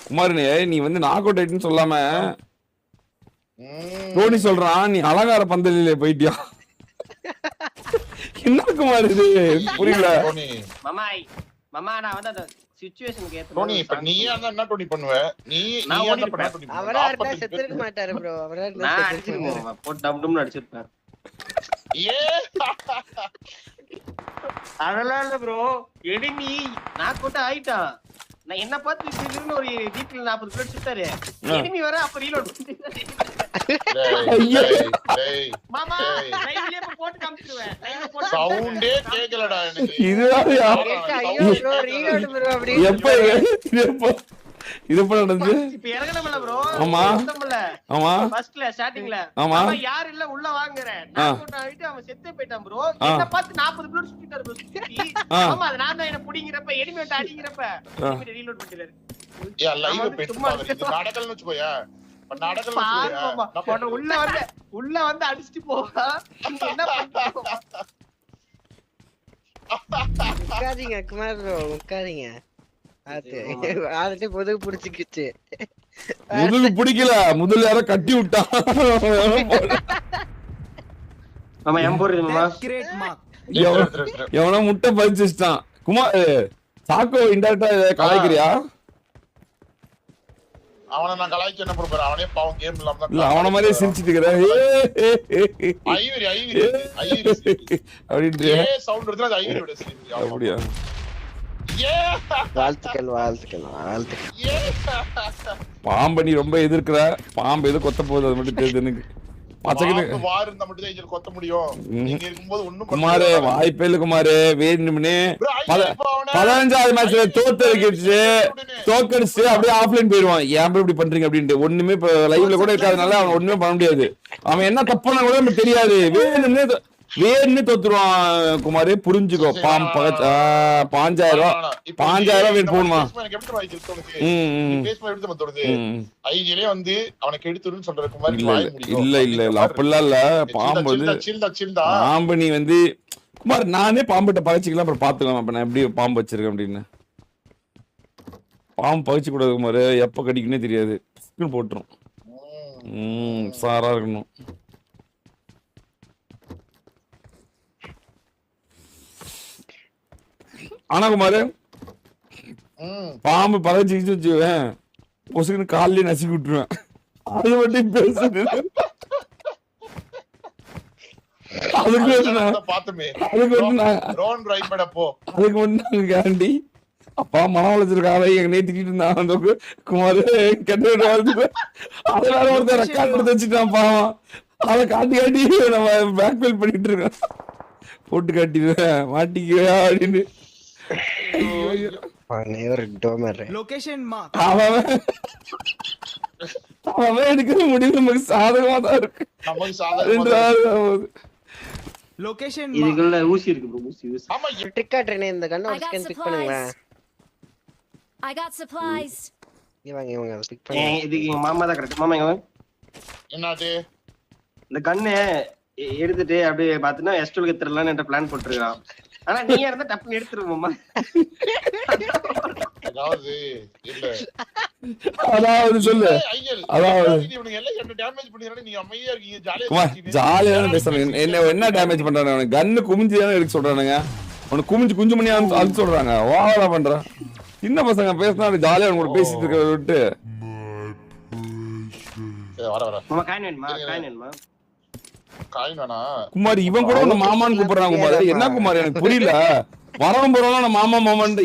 குமாரனே நீ வந்து நாக் அவுட் ஆயிட்டுன்னு சொல்லாம டோனி சொல்றான் நீ அலங்கார பந்தலிலே போயிட்டியா? என்ன குமார் இது புரியல. மாமா நான் வந்து அந்த சிச்சுவேஷனுக்கு ஏத்த டோனி இப்ப நீ என்ன டோனி பண்ணுவ? நீ என்ன பண்ண டோனி? அவரா இருந்தா செத்துக்க மாட்டாரு ப்ரோ. அவரா இருந்தா நான் அடிச்சிருப்பேன். போட் டம் டம் அடிச்சிருப்பேன். ஏ அதெல்லாம் இல்ல ப்ரோ. எனிமி நான் கூட ஆயிட்டான். நான் என்ன பார்த்து திடீர்னு ஒரு டீப்ல 40 பிளேட் சுட்டாரு. எனிமி வர அப்ப ரீலோட் பண்ணிட்டேன். மாமா லைவ்லயே போட்டு காமிச்சிடுவேன். லைவ்ல போட்டு சவுண்டே கேக்கலடா எனக்கு. இதுதான் ஐயோ ப்ரோ ரீலோட் ப்ரோ அப்படி இது எப்ப நடந்துச்சு? இப்ப இறங்கணும்ல ப்ரோ. ஆமா ஆமா ஃபர்ஸ்ட்ல ஸ்டார்டிங்ல ஆமா யார் இல்ல உள்ள வாங்குறேன். நான் போட்டு ஆயிட்டு அவன் செத்தே போய்ட்டான் ப்ரோ. என்ன பார்த்து 40 பிளேட் சுட்டிட்டாரு ப்ரோ. ஆமா அது நான் தான் என்ன புடிங்கறப்ப எனிமி வந்து அடிங்கறப்ப எனிமி ரீலோட் பண்ணிட்டாரு. ஏ லைவ் பேசி பாரு. இது நாடகம்னு வெச்சுக்கோயா. நாடகம்னு வெச்சுக்கோயா. உள்ள வந்து அடிச்சிட்டு போவா. என்ன பண்றோம்? உட்காருங்க குமார் ப்ரோ உட்காருங்க. ஆளுக்கு முதுகு பிடிச்சிக்கிச்சு. முதுகு பிடிக்கல முதல்ல யாரோ கட்டி விட்டான். மாமா எம்போர் மாமா எவனோ முட்டை பதிச்சுட்டான். குமார் சாக்கோ இன்டெரக்டா கலாய்க்கிறியா? அவனை நான் கலாய்ச்சி என்ன பண்ண போறேன்? அவனே பாவம் கேம் இல்லாம தான். இல்ல அவன மாதிரியே சிரிச்சிட்டு இருக்கற. ஐவரி அப்படின்ற ஏ சவுண்ட் வருதுல அது ஐவரியோட சிரிப்பு. அப்படியா? ஏ வாழ்த்துக்கள். ஏ பாம்பு நீ ரொம்ப எதிர்க்கிற. பாம்பு எது கொத்த போகுது அது மட்டும் தெரியுது எனக்கு. பாம்பு வார் இருந்தா மட்டும் தான் இங்க கொத்த முடியும். நீங்க இருக்கும்போது ஒண்ணும் குமாரே வாய்ப்பே இல்ல குமாரே. வேணும்னே 15வது மேட்ச்ல தோக்கடிச்சு அப்படியே ஆஃப்லைன் போயிடுவான். ஏன் இப்படி பண்றீங்க அப்படின்ட்டு ஒண்ணுமே இப்ப லைவ்ல கூட இருக்காதனால அவன் ஒண்ணுமே பண்ண முடியாது. அவன் என்ன தப்பான கூட நமக்கு தெரியாது. வேணும்னே தோத்துருவான் குமாரே புரிஞ்சுக்கோ. பாம்பு 5000 வேணும் போணுமா? ஐடியிலே வந்து அவனுக்கு எடுத்துருன்னு சொல்ற குமார். இல்ல அப்படிலாம் இல்ல. பாம்பு வந்து பாம்பு நீ வந்து குமார் நானே பாம்புகிட்ட பகைச்சிக்கலாம் அப்புறம் பாத்துக்கலாம். அப்ப நான் எப்படி பாம்பு வச்சிருக்கேன் அப்படின்னு. பாம்பு பகைச்சு கூடாது குமார். எப்ப கடிக்குன்னே தெரியாது. போட்டுரும். சாரா இருக்கணும். ஆனா குமாரு பாம்பு பகைச்சு வச்சுவேன் பொசுக்குன்னு காலையில நசுக்கி விட்டுருவேன். அது மட்டும் பேசுது. அதுக்கு மட்டும் கேரண்டி. அப்பா மனம் வளர்ச்சிருக்காங்க எங்க நேத்திக்கிட்டு இருந்தான் அந்த குமாரு கெட்ட அதனால ஒருத்தர் ரெக்கார்ட் எடுத்து வச்சுட்டான் பாவம். அதை காட்டி நம்ம பேக்பெயில் பண்ணிட்டு இருக்கோம். போட்டு காட்டிடுவேன் மாட்டிக்குவா அப்படின்னு. அவன் எடுக்கிற முடிவு நமக்கு சாதகமா தான் இருக்கு. இதுக்குள்ள ஊசி இருக்கு ப்ரோ. ஊசி ஆமா ட்ரிக்கா ட்ரெயின் இந்த கண்ணை ஒரு ஸ்கேன் பிக் பண்ணுங்க. I got supplies. இவங்க அதை பிக் பண்ணுங்க. இதுக்கு எங்க மாமா தான் கரெக்ட். மாமா என்னது இந்த கண்ணு எடுத்துட்டு அப்படியே பாத்தீங்கன்னா எஸ்டோல் கெத்தரலாம்னு என்ற பிளான் போட்டுருக்கான். ஆனா நீ இருந்தா டப்புன்னு எடுத்துருவோமா? அதாவது சொல்லு. ஜாலியா பேசுறாங்க. என்ன டேமேஜ் பண்றாங்க? கன்னு குமிஞ்சு தானே எடுக்க சொல்றானுங்க. உனக்கு குமிஞ்சு பண்ணி அது சொல்றாங்க. ஓவரா பண்ற சின்ன பசங்க பேசினா ஜாலியா கூட பேசிட்டு இருக்க விட்டு. குமார் இவன் கூட மாமான்னு கூப்பிடுறான். குமார் என்ன குமார் எனக்கு புரியல. வரவும் போறவங்க மாமா மாமான்